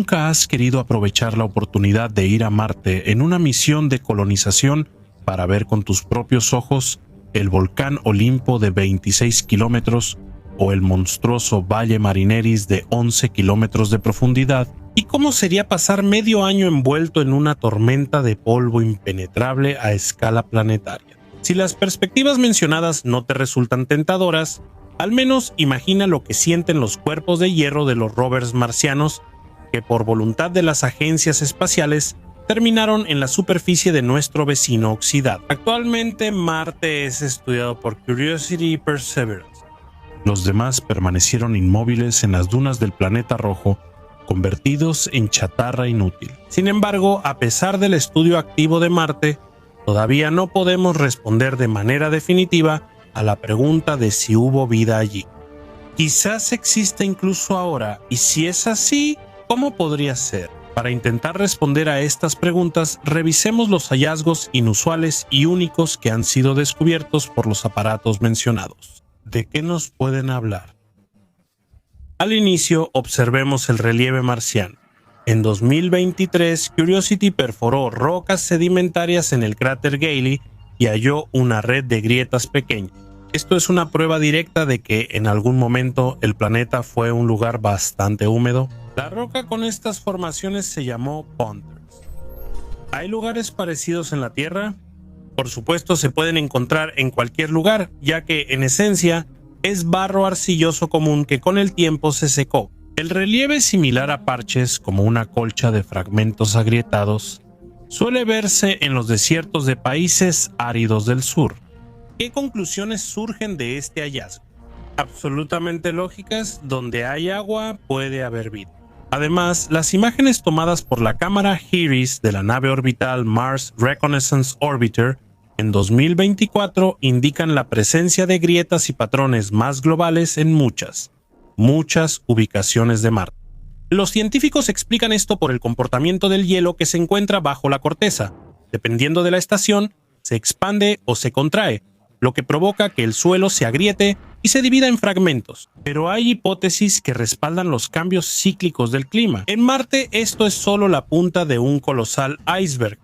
¿Nunca has querido aprovechar la oportunidad de ir a Marte en una misión de colonización para ver con tus propios ojos el volcán Olimpo de 26 kilómetros o el monstruoso Valle Marineris de 11 kilómetros de profundidad? ¿Y cómo sería pasar medio año envuelto en una tormenta de polvo impenetrable a escala planetaria? Si las perspectivas mencionadas no te resultan tentadoras, al menos imagina lo que sienten los cuerpos de hierro de los rovers marcianos que por voluntad de las agencias espaciales terminaron en la superficie de nuestro vecino oxidado. Actualmente Marte es estudiado por Curiosity y Perseverance. Los demás permanecieron inmóviles en las dunas del planeta rojo, convertidos en chatarra inútil. Sin embargo, a pesar del estudio activo de Marte, todavía no podemos responder de manera definitiva a la pregunta de si hubo vida allí. Quizás exista incluso ahora, y si es así, ¿cómo podría ser? Para intentar responder a estas preguntas, revisemos los hallazgos inusuales y únicos que han sido descubiertos por los aparatos mencionados. ¿De qué nos pueden hablar? Al inicio, observemos el relieve marciano. En 2023, Curiosity perforó rocas sedimentarias en el cráter Gale y halló una red de grietas pequeñas. Esto es una prueba directa de que en algún momento el planeta fue un lugar bastante húmedo. La roca con estas formaciones se llamó Ponters. ¿Hay lugares parecidos en la Tierra? Por supuesto, se pueden encontrar en cualquier lugar, ya que en esencia es barro arcilloso común que con el tiempo se secó. El relieve es similar a parches, como una colcha de fragmentos agrietados. Suele verse en los desiertos de países áridos del sur. ¿Qué conclusiones surgen de este hallazgo? Absolutamente lógicas: donde hay agua puede haber vida. Además, las imágenes tomadas por la cámara HIRIS de la nave orbital Mars Reconnaissance Orbiter en 2024 indican la presencia de grietas y patrones más globales en muchas ubicaciones de Marte. Los científicos explican esto por el comportamiento del hielo que se encuentra bajo la corteza. Dependiendo de la estación, se expande o se contrae, lo que provoca que el suelo se agriete y se divida en fragmentos. Pero hay hipótesis que respaldan los cambios cíclicos del clima. En Marte, esto es solo la punta de un colosal iceberg.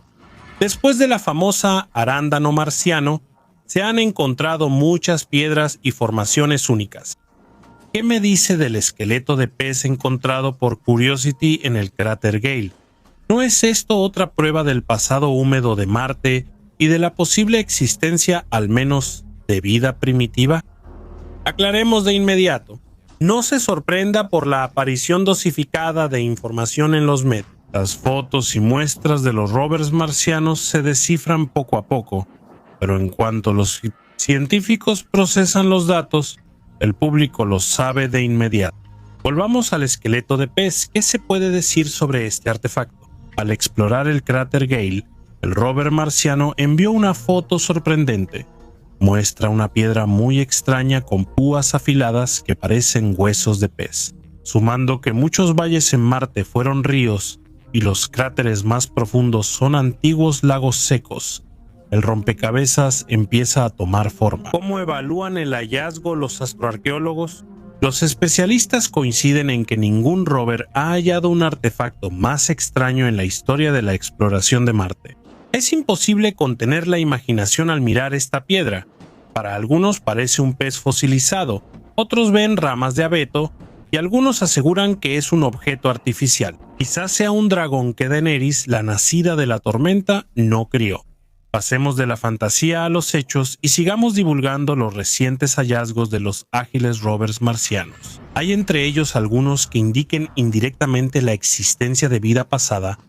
Después de la famosa arándano marciano, se han encontrado muchas piedras y formaciones únicas. ¿Qué me dice del esqueleto de pez encontrado por Curiosity en el cráter Gale? ¿No es esto otra prueba del pasado húmedo de Marte y de la posible existencia, al menos, de vida primitiva? Aclaremos de inmediato. No se sorprenda por la aparición dosificada de información en los medios. Las fotos y muestras de los rovers marcianos se descifran poco a poco, pero en cuanto los científicos procesan los datos, el público los sabe de inmediato. Volvamos al esqueleto de pez. ¿Qué se puede decir sobre este artefacto? Al explorar el cráter Gale, el rover marciano envió una foto sorprendente. Muestra una piedra muy extraña con púas afiladas que parecen huesos de pez. Sumando que muchos valles en Marte fueron ríos y los cráteres más profundos son antiguos lagos secos, el rompecabezas empieza a tomar forma. ¿Cómo evalúan el hallazgo los astroarqueólogos? Los especialistas coinciden en que ningún rover ha hallado un artefacto más extraño en la historia de la exploración de Marte. Es imposible contener la imaginación al mirar esta piedra. Para algunos parece un pez fosilizado, otros ven ramas de abeto y algunos aseguran que es un objeto artificial. Quizás sea un dragón que Daenerys, la nacida de la tormenta, no crió. Pasemos de la fantasía a los hechos y sigamos divulgando los recientes hallazgos de los ágiles rovers marcianos. Hay entre ellos algunos que indiquen indirectamente la existencia de vida pasada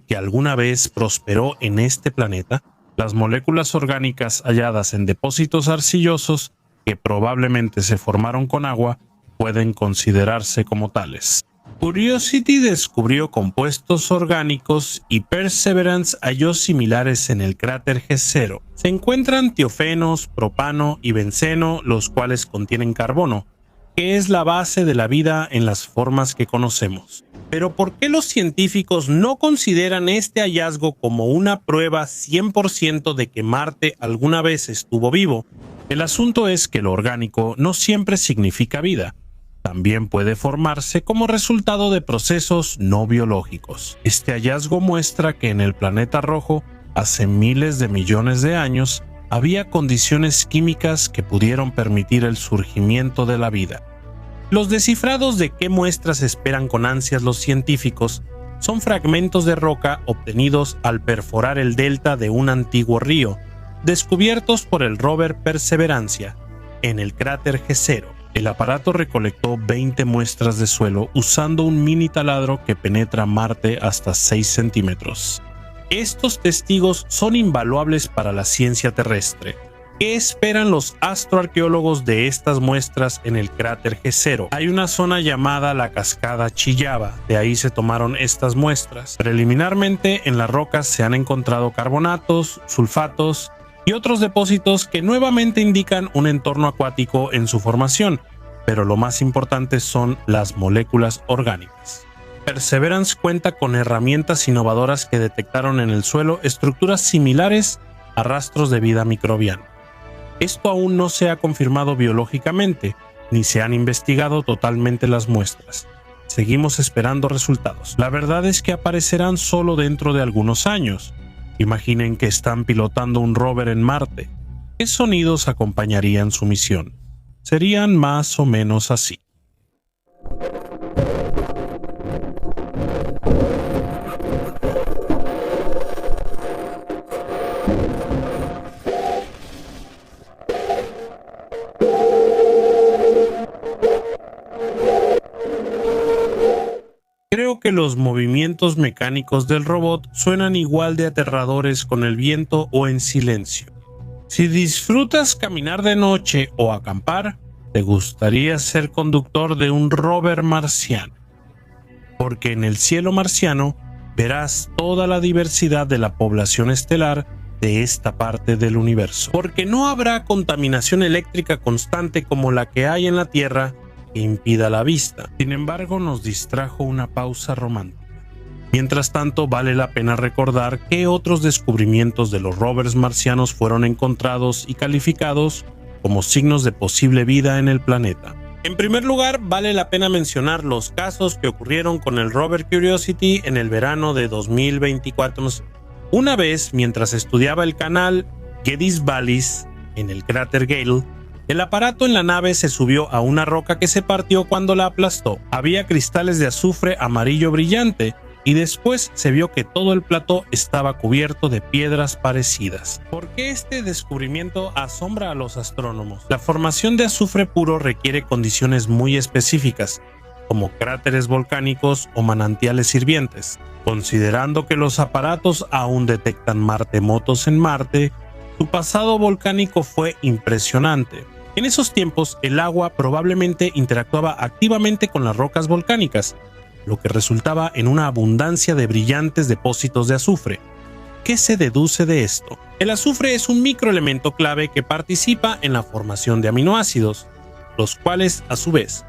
que alguna vez prosperó en este planeta. Las moléculas orgánicas halladas en depósitos arcillosos, que probablemente se formaron con agua, pueden considerarse como tales. Curiosity descubrió compuestos orgánicos y Perseverance halló similares en el cráter G0. Se encuentran tiofenos, propano y benceno, los cuales contienen carbono, que es la base de la vida en las formas que conocemos. Pero ¿por qué los científicos no consideran este hallazgo como una prueba 100% de que Marte alguna vez estuvo vivo? El asunto es que lo orgánico no siempre significa vida. también puede formarse como resultado de procesos no biológicos. Este hallazgo muestra que en el planeta rojo, hace miles de millones de años, había condiciones químicas que pudieron permitir el surgimiento de la vida. Los descifrados de qué muestras esperan con ansias los científicos son fragmentos de roca obtenidos al perforar el delta de un antiguo río, descubiertos por el rover Perseverancia en el cráter G0. El aparato recolectó 20 muestras de suelo usando un mini taladro que penetra Marte hasta 6 centímetros. Estos testigos son invaluables para la ciencia terrestre. ¿Qué esperan los astroarqueólogos de estas muestras en el cráter G0? Hay una zona llamada la cascada Chillaba, de ahí se tomaron estas muestras. Preliminarmente en las rocas se han encontrado carbonatos, sulfatos y otros depósitos que nuevamente indican un entorno acuático en su formación, pero lo más importante son las moléculas orgánicas. Perseverance cuenta con herramientas innovadoras que detectaron en el suelo estructuras similares a rastros de vida microbiana. Esto aún no se ha confirmado biológicamente, ni se han investigado totalmente las muestras. Seguimos esperando resultados. La verdad es que aparecerán solo dentro de algunos años. Imaginen que están pilotando un rover en Marte. ¿Qué sonidos acompañarían su misión? Serían más o menos así. Creo que los movimientos mecánicos del robot suenan igual de aterradores con el viento o en silencio. Si disfrutas caminar de noche o acampar, te gustaría ser conductor de un rover marciano, porque en el cielo marciano verás toda la diversidad de la población estelar de esta parte del universo, porque no habrá contaminación eléctrica constante como la que hay en la Tierra que impida la vista. Sin embargo, nos distrajo una pausa romántica. Mientras tanto, vale la pena recordar qué otros descubrimientos de los rovers marcianos fueron encontrados y calificados como signos de posible vida en el planeta. En primer lugar, vale la pena mencionar los casos que ocurrieron con el rover Curiosity en el verano de 2024. Una vez, mientras estudiaba el canal Geddes Vallis en el cráter Gale, el aparato en la nave se subió a una roca que se partió cuando la aplastó. Había cristales de azufre amarillo brillante y después se vio que todo el plató estaba cubierto de piedras parecidas. ¿Por qué este descubrimiento asombra a los astrónomos? La formación de azufre puro requiere condiciones muy específicas, como cráteres volcánicos o manantiales hirvientes. Considerando que los aparatos aún detectan maremotos en Marte, su pasado volcánico fue impresionante. En esos tiempos, el agua probablemente interactuaba activamente con las rocas volcánicas, lo que resultaba en una abundancia de brillantes depósitos de azufre. ¿Qué se deduce de esto? El azufre es un microelemento clave que participa en la formación de aminoácidos, los cuales, a su vez,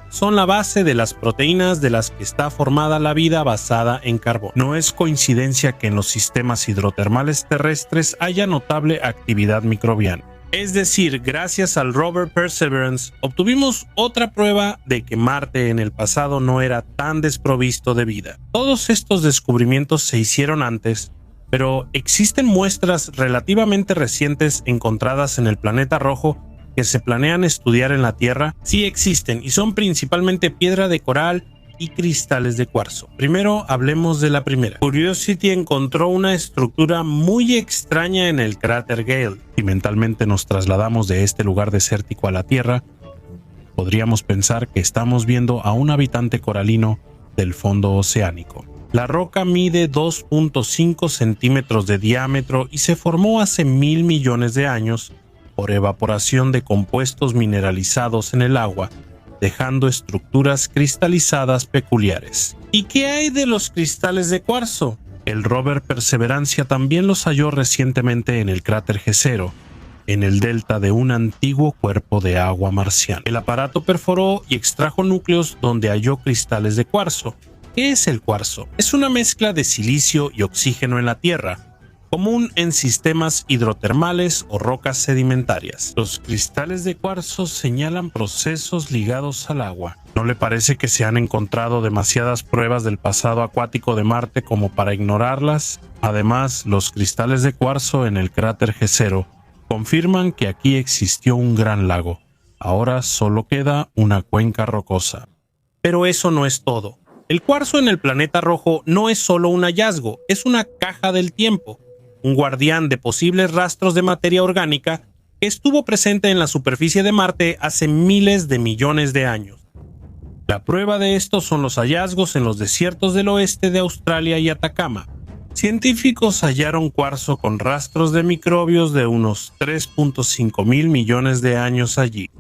son la base de las proteínas de las que está formada la vida basada en carbón. No es coincidencia que en los sistemas hidrotermales terrestres haya notable actividad microbiana. Es decir, gracias al rover Perseverance, obtuvimos otra prueba de que Marte en el pasado no era tan desprovisto de vida. Todos estos descubrimientos se hicieron antes, pero ¿existen muestras relativamente recientes encontradas en el planeta rojo que se planean estudiar en la Tierra? Sí existen, y son principalmente piedra de coral y cristales de cuarzo. Primero hablemos de la primera. Curiosity encontró una estructura muy extraña en el cráter Gale. Si mentalmente nos trasladamos de este lugar desértico a la Tierra, podríamos pensar que estamos viendo a un habitante coralino del fondo oceánico. La roca mide 2.5 centímetros de diámetro y se formó hace 1.000 millones de años por evaporación de compuestos mineralizados en el agua, dejando estructuras cristalizadas peculiares. ¿Y qué hay de los cristales de cuarzo? El rover Perseverancia también los halló recientemente en el cráter G0, en el delta de un antiguo cuerpo de agua marciano. El aparato perforó y extrajo núcleos donde halló cristales de cuarzo. ¿Qué es el cuarzo? Es una mezcla de silicio y oxígeno en la Tierra. común en sistemas hidrotermales o rocas sedimentarias. Los cristales de cuarzo señalan procesos ligados al agua. ¿No le parece que se han encontrado demasiadas pruebas del pasado acuático de Marte como para ignorarlas? Además, los cristales de cuarzo en el cráter Jezero confirman que aquí existió un gran lago. Ahora solo queda una cuenca rocosa. Pero eso no es todo. El cuarzo en el planeta rojo no es solo un hallazgo, es una caja del tiempo, un guardián de posibles rastros de materia orgánica que estuvo presente en la superficie de Marte hace miles de millones de años. La prueba de esto son los hallazgos en los desiertos del oeste de Australia y Atacama. Científicos hallaron cuarzo con rastros de microbios de unos 3.5 mil millones de años allí.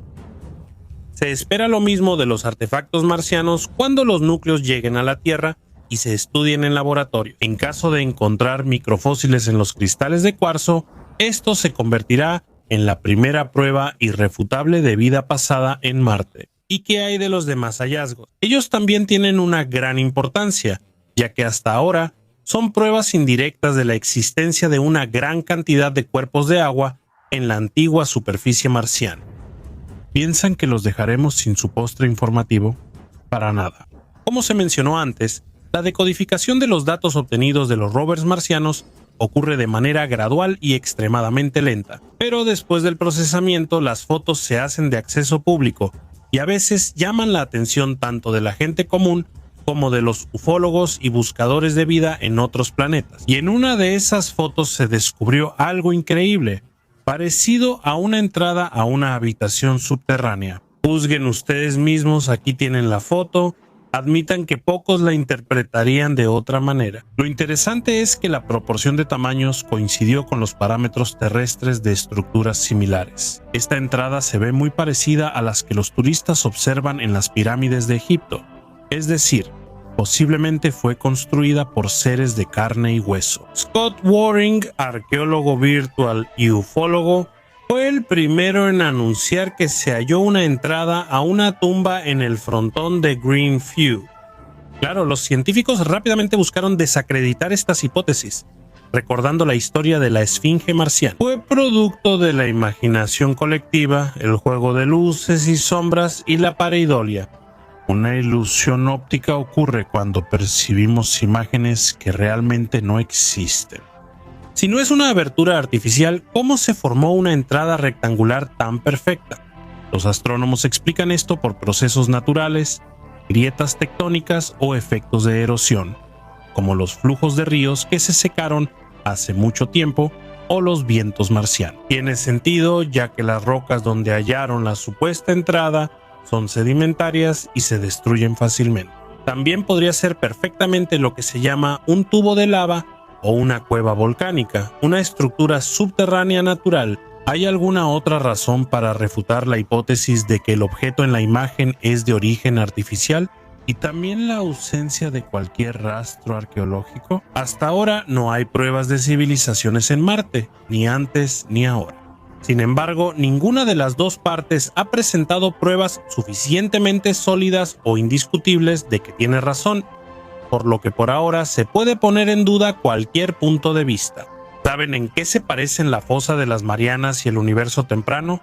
Se espera lo mismo de los artefactos marcianos cuando los núcleos lleguen a la Tierra y se estudien en laboratorio. En caso de encontrar microfósiles en los cristales de cuarzo, esto se convertirá en la primera prueba irrefutable de vida pasada en Marte. ¿Y qué hay de los demás hallazgos? Ellos también tienen una gran importancia, ya que hasta ahora son pruebas indirectas de la existencia de una gran cantidad de cuerpos de agua en la antigua superficie marciana. ¿Piensan que los dejaremos sin su postre informativo? Para nada. Como se mencionó antes, la decodificación de los datos obtenidos de los rovers marcianos ocurre de manera gradual y extremadamente lenta, pero después del procesamiento las fotos se hacen de acceso público y a veces llaman la atención tanto de la gente común como de los ufólogos y buscadores de vida en otros planetas. Y en una de esas fotos se descubrió algo increíble, parecido a una entrada a una habitación subterránea. Juzguen ustedes mismos, aquí tienen la foto. Admitan que pocos la interpretarían de otra manera. Lo interesante es que la proporción de tamaños coincidió con los parámetros terrestres de estructuras similares. Esta entrada se ve muy parecida a las que los turistas observan en las pirámides de Egipto, es decir, posiblemente fue construida por seres de carne y hueso. Scott Waring, arqueólogo virtual y ufólogo, fue el primero en anunciar que se halló una entrada a una tumba en el frontón de Greenview. Claro, los científicos rápidamente buscaron desacreditar estas hipótesis, recordando la historia de la esfinge marciana. Fue producto de la imaginación colectiva, el juego de luces y sombras y la pareidolia. Una ilusión óptica ocurre cuando percibimos imágenes que realmente no existen. Si no es una abertura artificial, ¿cómo se formó una entrada rectangular tan perfecta? Los astrónomos explican esto por procesos naturales, grietas tectónicas o efectos de erosión, como los flujos de ríos que se secaron hace mucho tiempo o los vientos marcianos. Tiene sentido, ya que las rocas donde hallaron la supuesta entrada son sedimentarias y se destruyen fácilmente. También podría ser perfectamente lo que se llama un tubo de lava o una cueva volcánica, una estructura subterránea natural. ¿Hay alguna otra razón para refutar la hipótesis de que el objeto en la imagen es de origen artificial? ¿Y también la ausencia de cualquier rastro arqueológico? Hasta ahora no hay pruebas de civilizaciones en Marte, ni antes ni ahora. Sin embargo, ninguna de las dos partes ha presentado pruebas suficientemente sólidas o indiscutibles de que tiene razón, por lo que por ahora se puede poner en duda cualquier punto de vista. ¿Saben en qué se parecen la fosa de las Marianas y el universo temprano?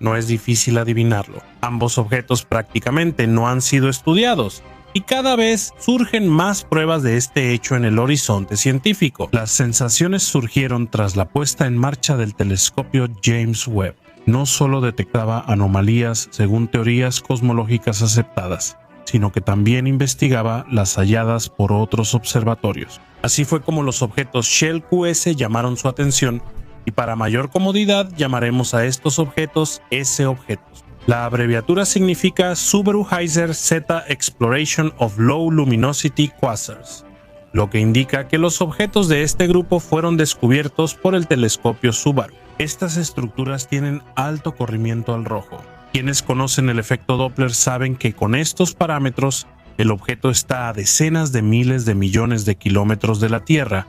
No es difícil adivinarlo. Ambos objetos prácticamente no han sido estudiados, y cada vez surgen más pruebas de este hecho en el horizonte científico. Las sensaciones surgieron tras la puesta en marcha del telescopio James Webb. No solo detectaba anomalías según teorías cosmológicas aceptadas, sino que también investigaba las halladas por otros observatorios. Así fue como los objetos Shell QS llamaron su atención, y para mayor comodidad llamaremos a estos objetos S-objetos. La abreviatura significa Subaru-Heiser Z Exploration of Low Luminosity Quasars, lo que indica que los objetos de este grupo fueron descubiertos por el telescopio Subaru. Estas estructuras tienen alto corrimiento al rojo. Quienes conocen el efecto Doppler saben que con estos parámetros el objeto está a decenas de miles de millones de kilómetros de la Tierra,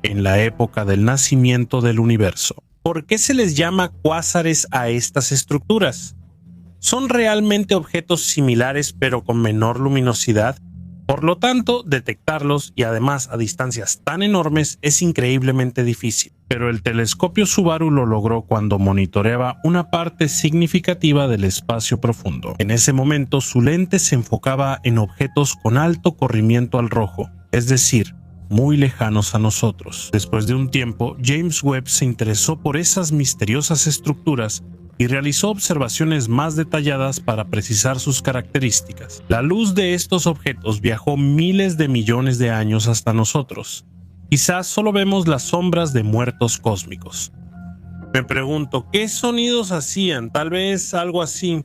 en la época del nacimiento del universo. ¿Por qué se les llama cuásares a estas estructuras? ¿Son realmente objetos similares pero con menor luminosidad? Por lo tanto, detectarlos y además a distancias tan enormes es increíblemente difícil. Pero el telescopio Subaru lo logró cuando monitoreaba una parte significativa del espacio profundo. En ese momento, su lente se enfocaba en objetos con alto corrimiento al rojo, es decir, muy lejanos a nosotros. Después de un tiempo, James Webb se interesó por esas misteriosas estructuras y realizó observaciones más detalladas para precisar sus características. La luz de estos objetos viajó miles de millones de años hasta nosotros. Quizás solo vemos las sombras de muertos cósmicos. Me pregunto, ¿qué sonidos hacían? Tal vez algo así.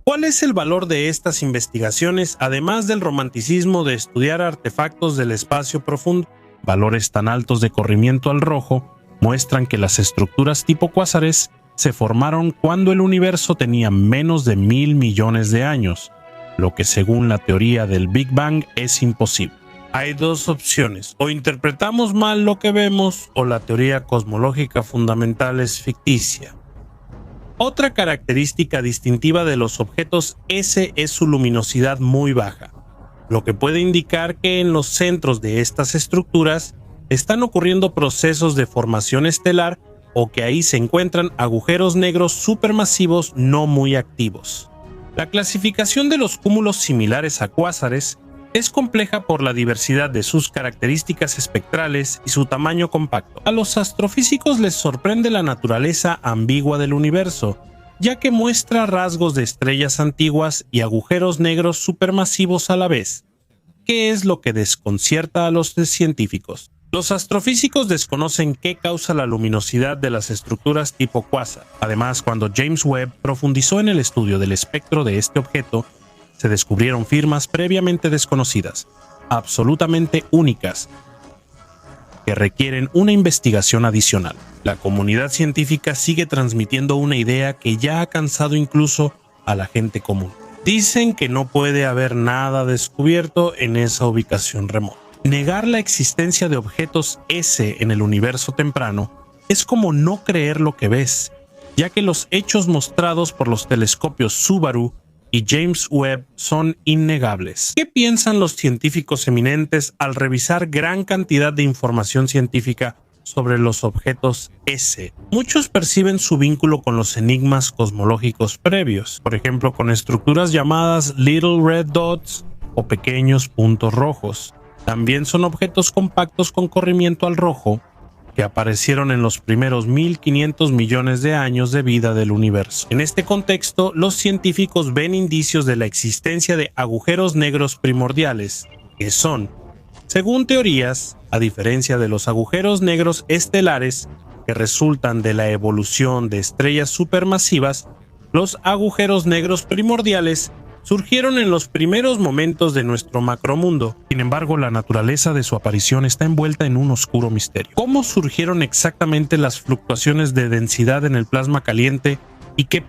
¿Cuál es el valor de estas investigaciones, además del romanticismo de estudiar artefactos del espacio profundo? Valores tan altos de corrimiento al rojo muestran que las estructuras tipo cuásares se formaron cuando el universo tenía menos de 1.000 millones de años, lo que según la teoría del Big Bang es imposible. Hay dos opciones: o interpretamos mal lo que vemos, o la teoría cosmológica fundamental es ficticia. Otra característica distintiva de los objetos S es su luminosidad muy baja, lo que puede indicar que en los centros de estas estructuras están ocurriendo procesos de formación estelar o que ahí se encuentran agujeros negros supermasivos no muy activos. La clasificación de los cúmulos similares a cuásares es compleja por la diversidad de sus características espectrales y su tamaño compacto. A los astrofísicos les sorprende la naturaleza ambigua del universo, ya que muestra rasgos de estrellas antiguas y agujeros negros supermasivos a la vez, que es lo que desconcierta a los científicos. Los astrofísicos desconocen qué causa la luminosidad de las estructuras tipo cuásar. Además, cuando James Webb profundizó en el estudio del espectro de este objeto, se descubrieron firmas previamente desconocidas, absolutamente únicas, que requieren una investigación adicional. La comunidad científica sigue transmitiendo una idea que ya ha cansado incluso a la gente común. Dicen que no puede haber nada descubierto en esa ubicación remota. Negar la existencia de objetos S en el universo temprano es como no creer lo que ves, ya que los hechos mostrados por los telescopios Subaru y James Webb son innegables. ¿Qué piensan los científicos eminentes al revisar gran cantidad de información científica sobre los objetos S? Muchos perciben su vínculo con los enigmas cosmológicos previos, por ejemplo con estructuras llamadas Little Red Dots o pequeños puntos rojos. También son objetos compactos con corrimiento al rojo que aparecieron en los primeros 1.500 millones de años de vida del universo. En este contexto, los científicos ven indicios de la existencia de agujeros negros primordiales, que son, según teorías, a diferencia de los agujeros negros estelares que resultan de la evolución de estrellas supermasivas, los agujeros negros primordiales surgieron en los primeros momentos de nuestro macromundo. Sin embargo, la naturaleza de su aparición está envuelta en un oscuro misterio. ¿Cómo surgieron exactamente las fluctuaciones de densidad en el plasma caliente y qué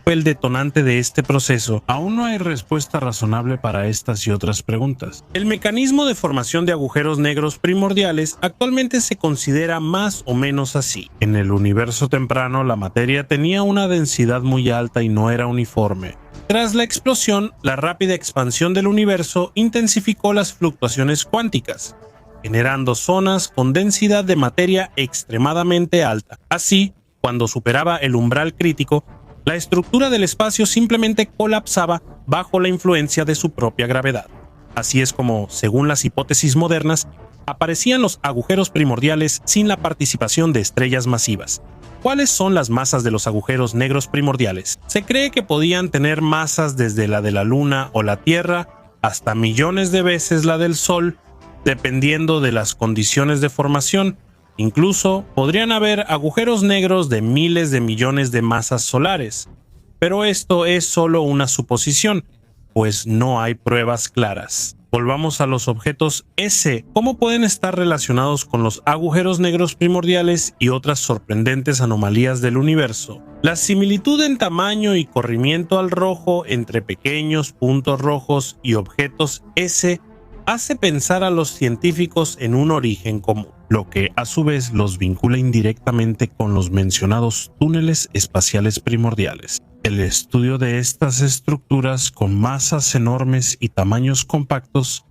fue el detonante de este proceso? Aún no hay respuesta razonable para estas y otras preguntas. El mecanismo de formación de agujeros negros primordiales actualmente se considera más o menos así. En el universo temprano, la materia tenía una densidad muy alta y no era uniforme. Tras la explosión, la rápida expansión del universo intensificó las fluctuaciones cuánticas, generando zonas con densidad de materia extremadamente alta. Así, cuando superaba el umbral crítico, la estructura del espacio simplemente colapsaba bajo la influencia de su propia gravedad. Así es como, según las hipótesis modernas, aparecían los agujeros primordiales sin la participación de estrellas masivas. ¿Cuáles son las masas de los agujeros negros primordiales? Se cree que podían tener masas desde la de la Luna o la Tierra hasta millones de veces la del Sol, dependiendo de las condiciones de formación. Incluso podrían haber agujeros negros de miles de millones de masas solares. Pero esto es solo una suposición, pues no hay pruebas claras. Volvamos a los objetos S. ¿Cómo pueden estar relacionados con los agujeros negros primordiales y otras sorprendentes anomalías del universo? La similitud en tamaño y corrimiento al rojo entre pequeños puntos rojos y objetos S hace pensar a los científicos en un origen común, lo que a su vez los vincula indirectamente con los mencionados túneles espaciales primordiales. El estudio de estas estructuras con masas enormes y tamaños compactos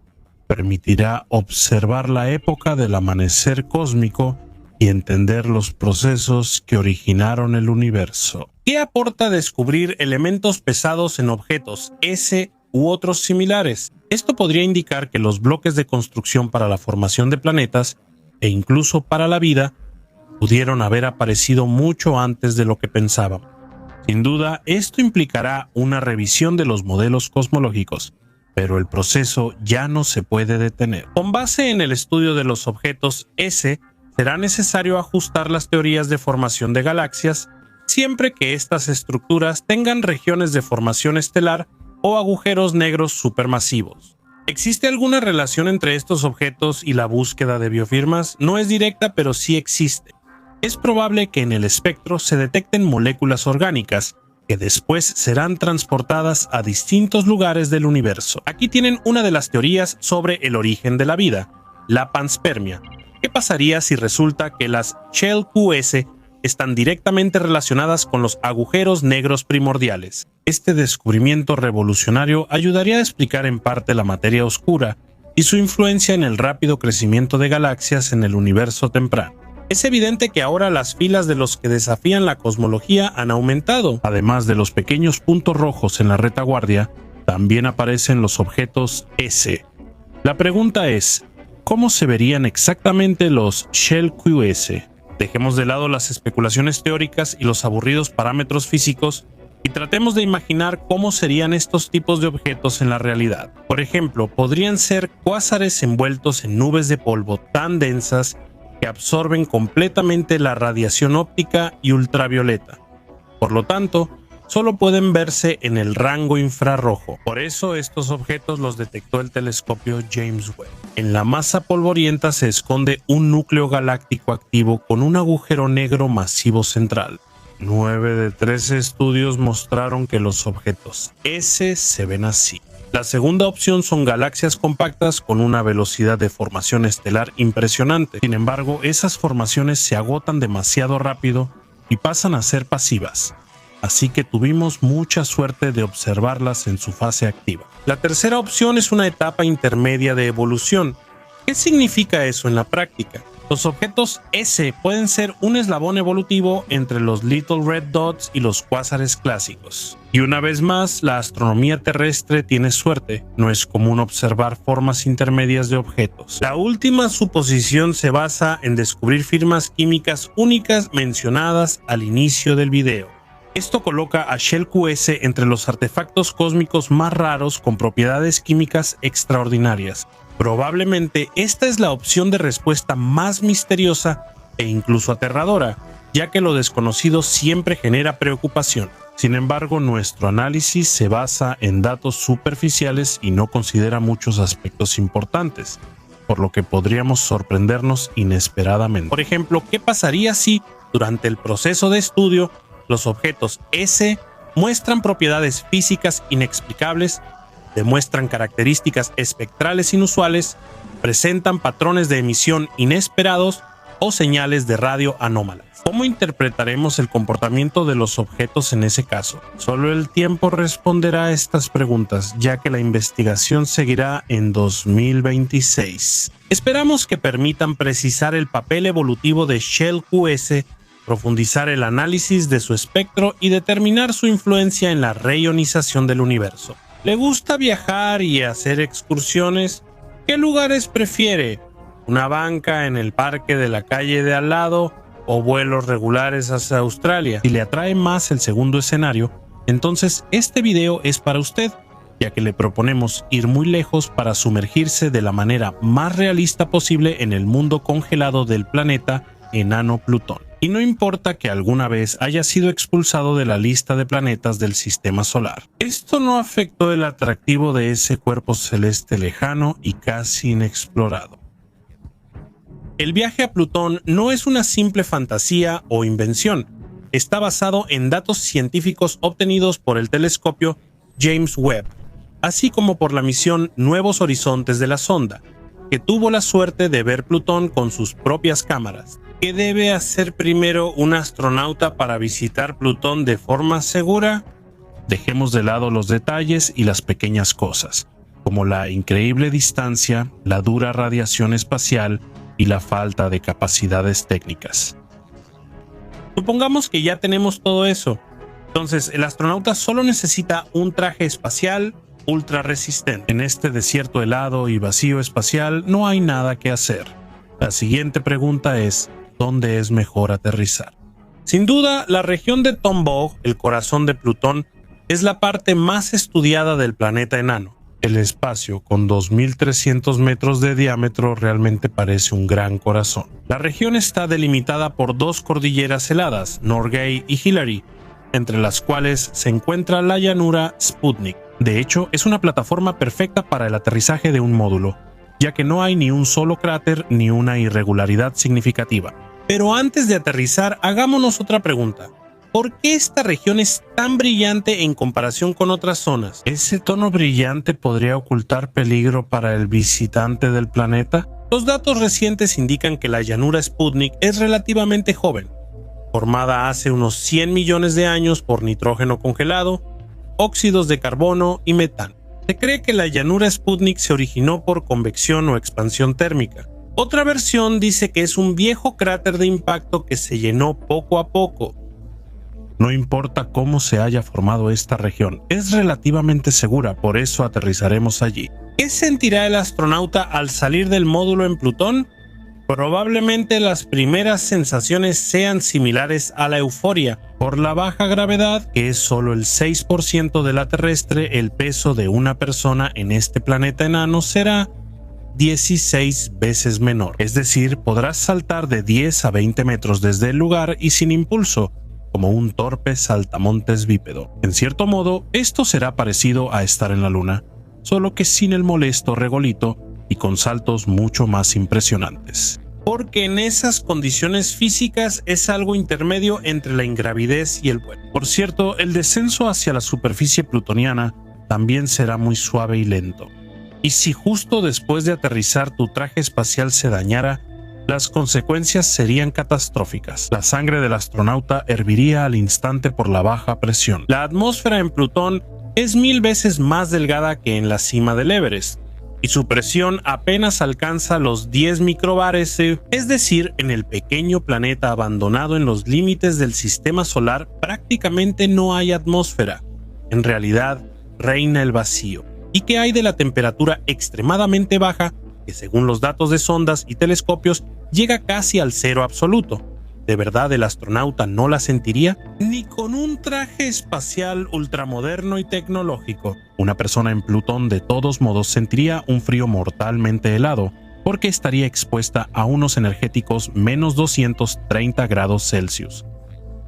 permitirá observar la época del amanecer cósmico y entender los procesos que originaron el universo. ¿Qué aporta descubrir elementos pesados en objetos S u otros similares? Esto podría indicar que los bloques de construcción para la formación de planetas e incluso para la vida pudieron haber aparecido mucho antes de lo que pensábamos. Sin duda, esto implicará una revisión de los modelos cosmológicos, pero el proceso ya no se puede detener. Con base en el estudio de los objetos S, será necesario ajustar las teorías de formación de galaxias siempre que estas estructuras tengan regiones de formación estelar o agujeros negros supermasivos. ¿Existe alguna relación entre estos objetos y la búsqueda de biofirmas? No es directa, pero sí existe. Es probable que en el espectro se detecten moléculas orgánicas que después serán transportadas a distintos lugares del universo. Aquí tienen una de las teorías sobre el origen de la vida, la panspermia. ¿Qué pasaría si resulta que las Shell QS están directamente relacionadas con los agujeros negros primordiales? Este descubrimiento revolucionario ayudaría a explicar en parte la materia oscura y su influencia en el rápido crecimiento de galaxias en el universo temprano. Es evidente que ahora las filas de los que desafían la cosmología han aumentado. Además de los pequeños puntos rojos en la retaguardia, también aparecen los objetos S. La pregunta es, ¿cómo se verían exactamente los Shell QS? Dejemos de lado las especulaciones teóricas y los aburridos parámetros físicos y tratemos de imaginar cómo serían estos tipos de objetos en la realidad. Por ejemplo, podrían ser cuásares envueltos en nubes de polvo tan densas que absorben completamente la radiación óptica y ultravioleta. Por lo tanto, solo pueden verse en el rango infrarrojo. Por eso estos objetos los detectó el telescopio James Webb. En la masa polvorienta se esconde un núcleo galáctico activo con un agujero negro masivo central. 9 de 13 estudios mostraron que los objetos S se ven así. La segunda opción son galaxias compactas con una velocidad de formación estelar impresionante. Sin embargo, esas formaciones se agotan demasiado rápido y pasan a ser pasivas. Así que tuvimos mucha suerte de observarlas en su fase activa. La tercera opción es una etapa intermedia de evolución. ¿Qué significa eso en la práctica? Los objetos S pueden ser un eslabón evolutivo entre los Little Red Dots y los cuásares clásicos. Y una vez más, la astronomía terrestre tiene suerte. No es común observar formas intermedias de objetos. La última suposición se basa en descubrir firmas químicas únicas mencionadas al inicio del video. Esto coloca a Shell QS entre los artefactos cósmicos más raros con propiedades químicas extraordinarias. Probablemente esta es la opción de respuesta más misteriosa e incluso aterradora, ya que lo desconocido siempre genera preocupación. Sin embargo, nuestro análisis se basa en datos superficiales y no considera muchos aspectos importantes, por lo que podríamos sorprendernos inesperadamente. Por ejemplo, ¿qué pasaría si, durante el proceso de estudio, los objetos S muestran propiedades físicas inexplicables, demuestran características espectrales inusuales, presentan patrones de emisión inesperados o señales de radio anómalas? ¿Cómo interpretaremos el comportamiento de los objetos en ese caso? Solo el tiempo responderá a estas preguntas, ya que la investigación seguirá en 2026. Esperamos que permitan precisar el papel evolutivo de Shell QS, profundizar el análisis de su espectro y determinar su influencia en la reionización del universo. ¿Le gusta viajar y hacer excursiones? ¿Qué lugares prefiere? ¿Una banca en el parque de la calle de al lado o vuelos regulares hacia Australia? Si le atrae más el segundo escenario, entonces este video es para usted, ya que le proponemos ir muy lejos para sumergirse de la manera más realista posible en el mundo congelado del planeta enano Plutón. y no importa que alguna vez haya sido expulsado de la lista de planetas del sistema solar. Esto no afectó el atractivo de ese cuerpo celeste lejano y casi inexplorado. El viaje a Plutón no es una simple fantasía o invención. Está basado en datos científicos obtenidos por el telescopio James Webb, así como por la misión Nuevos Horizontes de la sonda, que tuvo la suerte de ver Plutón con sus propias cámaras. ¿Qué debe hacer primero un astronauta para visitar Plutón de forma segura? Dejemos de lado los detalles y las pequeñas cosas, como la increíble distancia, la dura radiación espacial y la falta de capacidades técnicas. Supongamos que ya tenemos todo eso. Entonces, el astronauta solo necesita un traje espacial ultra resistente. En este desierto helado y vacío espacial no hay nada que hacer. La siguiente pregunta es, ¿dónde es mejor aterrizar? Sin duda, la región de Tombaugh, el corazón de Plutón, es la parte más estudiada del planeta enano. El espacio, con 2.300 metros de diámetro, realmente parece un gran corazón. La región está delimitada por dos cordilleras heladas, Norgay y Hillary, entre las cuales se encuentra la llanura Sputnik. De hecho, es una plataforma perfecta para el aterrizaje de un módulo, ya que no hay ni un solo cráter ni una irregularidad significativa. Pero antes de aterrizar, hagámonos otra pregunta. ¿Por qué esta región es tan brillante en comparación con otras zonas? ¿Ese tono brillante podría ocultar peligro para el visitante del planeta? Los datos recientes indican que la llanura Sputnik es relativamente joven, formada hace unos 100 millones de años por nitrógeno congelado, óxidos de carbono y metano. Se cree que la llanura Sputnik se originó por convección o expansión térmica. Otra versión dice que es un viejo cráter de impacto que se llenó poco a poco. No importa cómo se haya formado esta región, es relativamente segura, por eso aterrizaremos allí. ¿Qué sentirá el astronauta al salir del módulo en Plutón? Probablemente las primeras sensaciones sean similares a la euforia. Por la baja gravedad, que es solo el 6% de la terrestre, el peso de una persona en este planeta enano será 16 veces menor. Es decir, podrás saltar de 10 a 20 metros desde el lugar y sin impulso, como un torpe saltamontes bípedo. En cierto modo, esto será parecido a estar en la Luna, solo que sin el molesto regolito y con saltos mucho más impresionantes. Porque en esas condiciones físicas es algo intermedio entre la ingravidez y el vuelo. Por cierto, el descenso hacia la superficie plutoniana también será muy suave y lento. Y si justo después de aterrizar tu traje espacial se dañara, las consecuencias serían catastróficas. La sangre del astronauta herviría al instante por la baja presión. La atmósfera en Plutón es 1000 veces más delgada que en la cima del Everest, y su presión apenas alcanza los 10 microbares, es decir, en el pequeño planeta abandonado en los límites del sistema solar prácticamente no hay atmósfera. En realidad, reina el vacío. ¿Y qué hay de la temperatura extremadamente baja, que según los datos de sondas y telescopios llega casi al cero absoluto? ¿De verdad el astronauta no la sentiría? Ni con un traje espacial ultramoderno y tecnológico. Una persona en Plutón de todos modos sentiría un frío mortalmente helado, porque estaría expuesta a unos energéticos menos 230 grados Celsius.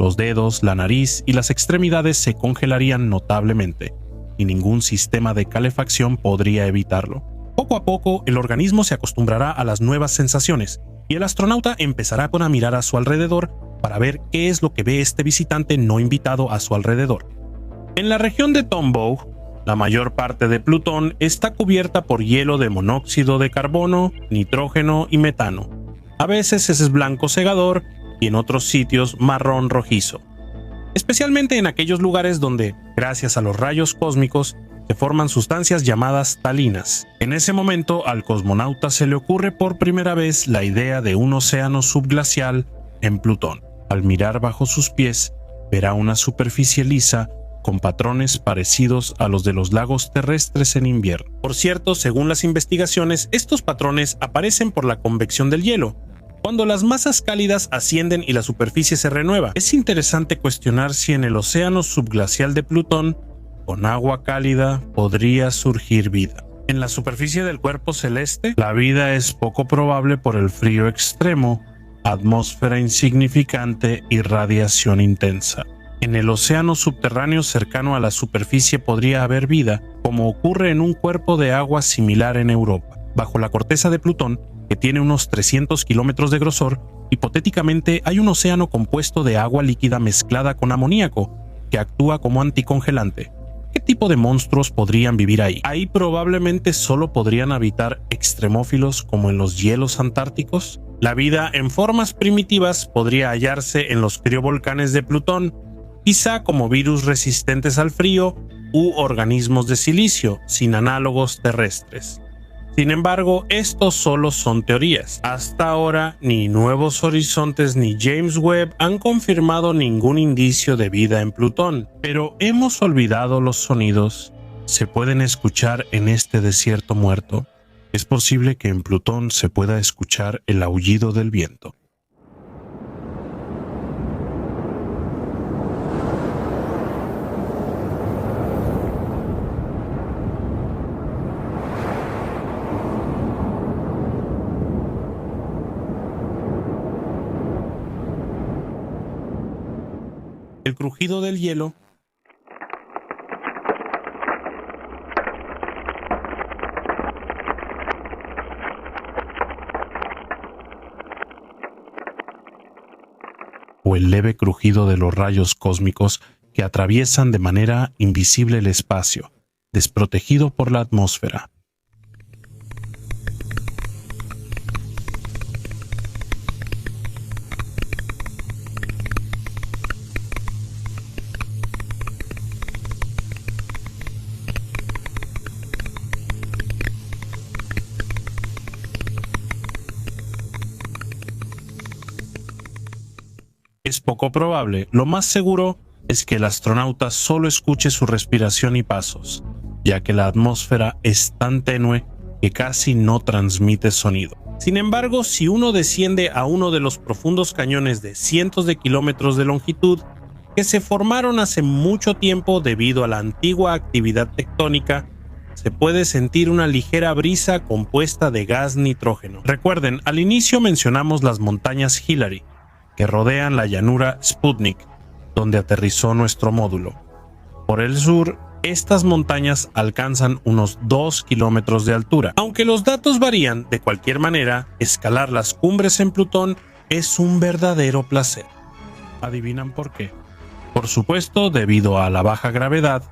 Los dedos, la nariz y las extremidades se congelarían notablemente, y ningún sistema de calefacción podría evitarlo. Poco a poco, el organismo se acostumbrará a las nuevas sensaciones, y el astronauta empezará a mirar a su alrededor para ver qué es lo que ve este visitante no invitado a su alrededor. En la región de Tombaugh, la mayor parte de Plutón está cubierta por hielo de monóxido de carbono, nitrógeno y metano. A veces es blanco cegador y en otros sitios marrón rojizo. Especialmente en aquellos lugares donde, gracias a los rayos cósmicos, se forman sustancias llamadas talinas. En ese momento, al cosmonauta se le ocurre por primera vez la idea de un océano subglacial en Plutón. Al mirar bajo sus pies, verá una superficie lisa con patrones parecidos a los de los lagos terrestres en invierno. Por cierto, según las investigaciones, estos patrones aparecen por la convección del hielo, cuando las masas cálidas ascienden y la superficie se renueva. Es interesante cuestionar si en el océano subglacial de Plutón, con agua cálida, podría surgir vida. En la superficie del cuerpo celeste, la vida es poco probable por el frío extremo, atmósfera insignificante y radiación intensa. En el océano subterráneo cercano a la superficie podría haber vida, como ocurre en un cuerpo de agua similar en Europa. Bajo la corteza de Plutón, que tiene unos 300 kilómetros de grosor, hipotéticamente hay un océano compuesto de agua líquida mezclada con amoníaco, que actúa como anticongelante. ¿Qué tipo de monstruos podrían vivir ahí? Ahí probablemente solo podrían habitar extremófilos como en los hielos antárticos. La vida en formas primitivas podría hallarse en los criovolcanes de Plutón, quizá como virus resistentes al frío u organismos de silicio sin análogos terrestres. Sin embargo, estos solo son teorías. Hasta ahora, ni Nuevos Horizontes ni James Webb han confirmado ningún indicio de vida en Plutón, pero hemos olvidado los sonidos. ¿Se pueden escuchar en este desierto muerto? Es posible que en Plutón se pueda escuchar el aullido del viento. El crujido del hielo o el leve crujido de los rayos cósmicos que atraviesan de manera invisible el espacio, desprotegido por la atmósfera. Es poco probable. Lo más seguro es que el astronauta solo escuche su respiración y pasos, ya que la atmósfera es tan tenue que casi no transmite sonido. Sin embargo, si uno desciende a uno de los profundos cañones de cientos de kilómetros de longitud que se formaron hace mucho tiempo debido a la antigua actividad tectónica, se puede sentir una ligera brisa compuesta de gas nitrógeno. Recuerden, al inicio mencionamos las montañas Hillary, que rodean la llanura Sputnik, donde aterrizó nuestro módulo. Por el sur, estas montañas alcanzan unos 2 kilómetros de altura. Aunque los datos varían, de cualquier manera, escalar las cumbres en Plutón es un verdadero placer. ¿Adivinan por qué? Por supuesto, debido a la baja gravedad,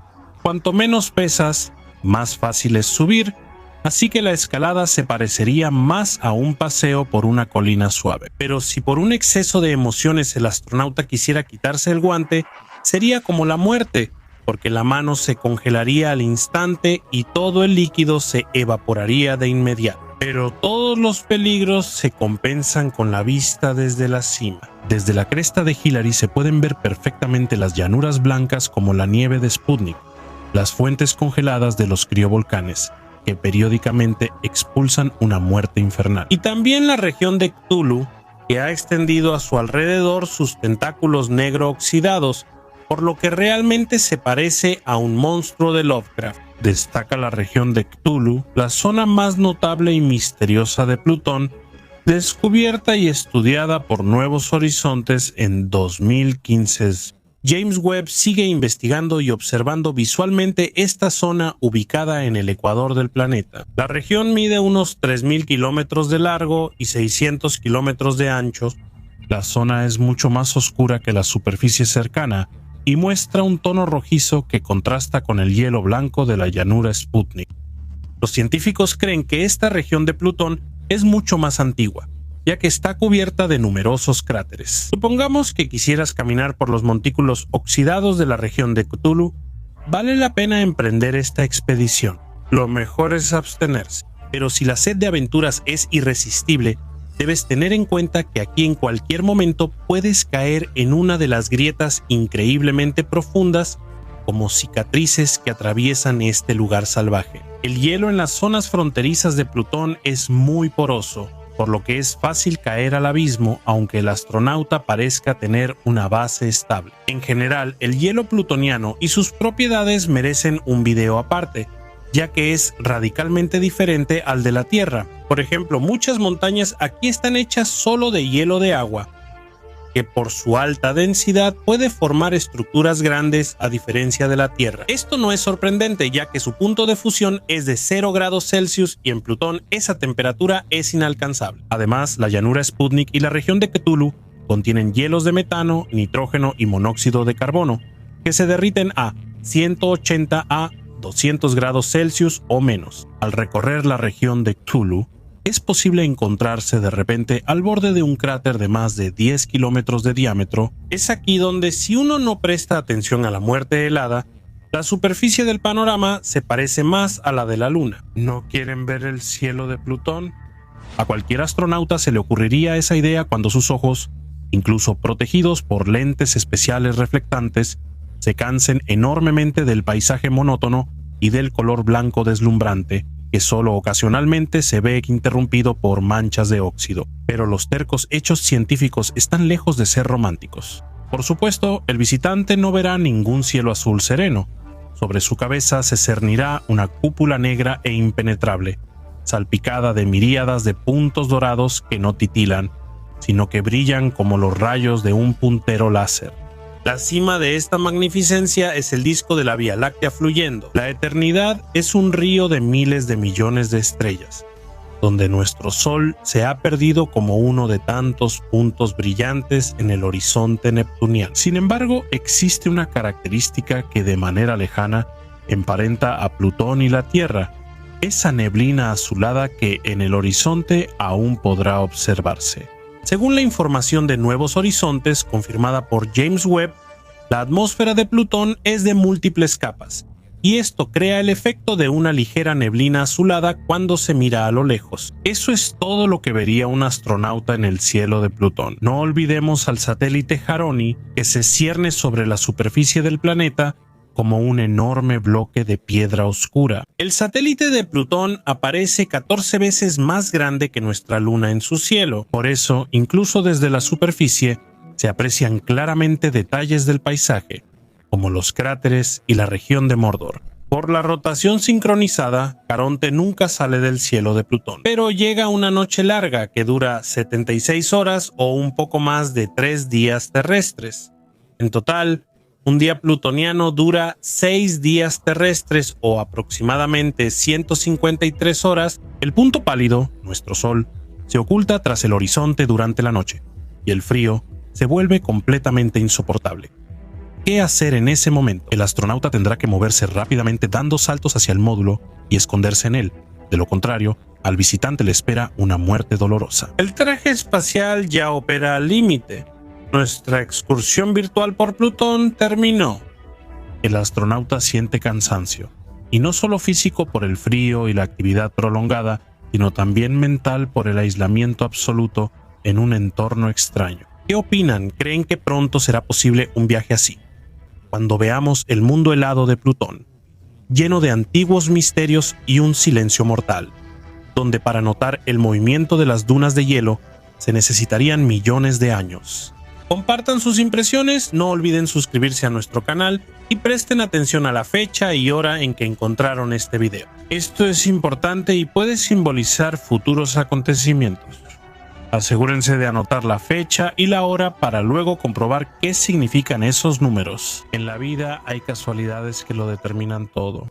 cuanto menos pesas, más fácil es subir, así que la escalada se parecería más a un paseo por una colina suave. Pero si por un exceso de emociones el astronauta quisiera quitarse el guante, sería como la muerte, porque la mano se congelaría al instante y todo el líquido se evaporaría de inmediato. Pero todos los peligros se compensan con la vista desde la cima. Desde la cresta de Hillary se pueden ver perfectamente las llanuras blancas como la nieve de Sputnik, las fuentes congeladas de los criovolcanes, que periódicamente expulsan una muerte infernal. Y también la región de Cthulhu, que ha extendido a su alrededor sus tentáculos negro oxidados, por lo que realmente se parece a un monstruo de Lovecraft. Destaca la región de Cthulhu, la zona más notable y misteriosa de Plutón, descubierta y estudiada por Nuevos Horizontes en 2015. James Webb sigue investigando y observando visualmente esta zona ubicada en el ecuador del planeta. La región mide unos 3.000 kilómetros de largo y 600 kilómetros de ancho. La zona es mucho más oscura que la superficie cercana y muestra un tono rojizo que contrasta con el hielo blanco de la llanura Sputnik. Los científicos creen que esta región de Plutón es mucho más antigua, ya que está cubierta de numerosos cráteres. Supongamos que quisieras caminar por los montículos oxidados de la región de Cthulhu, vale la pena emprender esta expedición. Lo mejor es abstenerse, pero si la sed de aventuras es irresistible, debes tener en cuenta que aquí en cualquier momento puedes caer en una de las grietas increíblemente profundas como cicatrices que atraviesan este lugar salvaje. El hielo en las zonas fronterizas de Plutón es muy poroso, por lo que es fácil caer al abismo aunque el astronauta parezca tener una base estable. En general, el hielo plutoniano y sus propiedades merecen un video aparte, ya que es radicalmente diferente al de la Tierra. Por ejemplo, muchas montañas aquí están hechas solo de hielo de agua, que por su alta densidad puede formar estructuras grandes a diferencia de la Tierra. Esto no es sorprendente, ya que su punto de fusión es de 0 grados Celsius y en Plutón esa temperatura es inalcanzable. Además, la llanura Sputnik y la región de Cthulhu contienen hielos de metano, nitrógeno y monóxido de carbono, que se derriten a 180 a 200 grados Celsius o menos. Al recorrer la región de Cthulhu, es posible encontrarse de repente al borde de un cráter de más de 10 kilómetros de diámetro. Es aquí donde, si uno no presta atención a la muerte helada, la superficie del panorama se parece más a la de la Luna. ¿No quieren ver el cielo de Plutón? A cualquier astronauta se le ocurriría esa idea cuando sus ojos, incluso protegidos por lentes especiales reflectantes, se cansen enormemente del paisaje monótono y del color blanco deslumbrante, que solo ocasionalmente se ve interrumpido por manchas de óxido. Pero los tercos hechos científicos están lejos de ser románticos. Por supuesto, el visitante no verá ningún cielo azul sereno. Sobre su cabeza se cernirá una cúpula negra e impenetrable, salpicada de miríadas de puntos dorados que no titilan, sino que brillan como los rayos de un puntero láser. La cima de esta magnificencia es el disco de la Vía Láctea fluyendo. La eternidad es un río de miles de millones de estrellas, donde nuestro Sol se ha perdido como uno de tantos puntos brillantes en el horizonte neptuniano. Sin embargo, existe una característica que de manera lejana emparenta a Plutón y la Tierra, esa neblina azulada que en el horizonte aún podrá observarse. Según la información de Nuevos Horizontes, confirmada por James Webb, la atmósfera de Plutón es de múltiples capas, y esto crea el efecto de una ligera neblina azulada cuando se mira a lo lejos. Eso es todo lo que vería un astronauta en el cielo de Plutón. No olvidemos al satélite Haroni, que se cierne sobre la superficie del planeta como un enorme bloque de piedra oscura. El satélite de Plutón aparece 14 veces más grande que nuestra Luna en su cielo. Por eso, incluso desde la superficie, se aprecian claramente detalles del paisaje, como los cráteres y la región de Mordor. Por la rotación sincronizada, Caronte nunca sale del cielo de Plutón, pero llega una noche larga que dura 76 horas o un poco más de 3 días terrestres. En total, un día plutoniano dura 6 días terrestres o aproximadamente 153 horas. El punto pálido, nuestro Sol, se oculta tras el horizonte durante la noche, y el frío se vuelve completamente insoportable. ¿Qué hacer en ese momento? El astronauta tendrá que moverse rápidamente dando saltos hacia el módulo y esconderse en él. De lo contrario, al visitante le espera una muerte dolorosa. El traje espacial ya opera al límite. Nuestra excursión virtual por Plutón terminó. El astronauta siente cansancio, y no solo físico por el frío y la actividad prolongada, sino también mental por el aislamiento absoluto en un entorno extraño. ¿Qué opinan? ¿Creen que pronto será posible un viaje así? Cuando veamos el mundo helado de Plutón, lleno de antiguos misterios y un silencio mortal, donde para notar el movimiento de las dunas de hielo se necesitarían millones de años. Compartan sus impresiones, no olviden suscribirse a nuestro canal y presten atención a la fecha y hora en que encontraron este video. Esto es importante y puede simbolizar futuros acontecimientos. Asegúrense de anotar la fecha y la hora para luego comprobar qué significan esos números. En la vida hay casualidades que lo determinan todo.